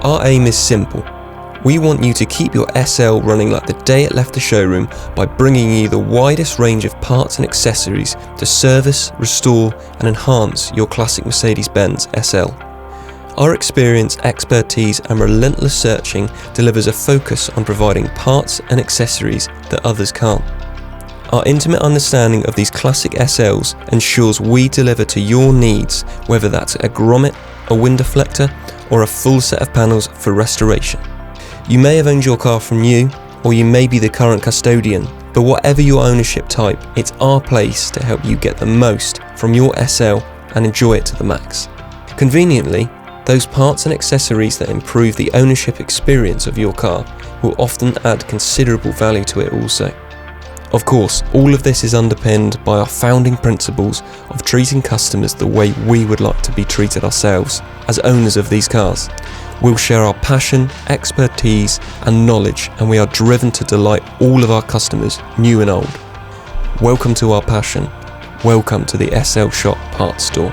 Our aim is simple. We want you to keep your SL running like the day it left the showroom by bringing you the widest range of parts and accessories to service, restore and enhance your classic Mercedes-Benz SL. Our experience, expertise and relentless searching delivers a focus on providing parts and accessories that others can't. Our intimate understanding of these classic SLs ensures we deliver to your needs, whether that's a grommet, a wind deflector or a full set of panels for restoration. You may have owned your car from new, or you may be the current custodian, but whatever your ownership type, it's our place to help you get the most from your SL and enjoy it to the max. Conveniently, those parts and accessories that improve the ownership experience of your car will often add considerable value to it also. Of course, all of this is underpinned by our founding principles of treating customers the way we would like to be treated ourselves as owners of these cars. We'll share our passion, expertise and knowledge, and we are driven to delight all of our customers, new and old. Welcome to our passion. Welcome to the SLSHOP Parts Store.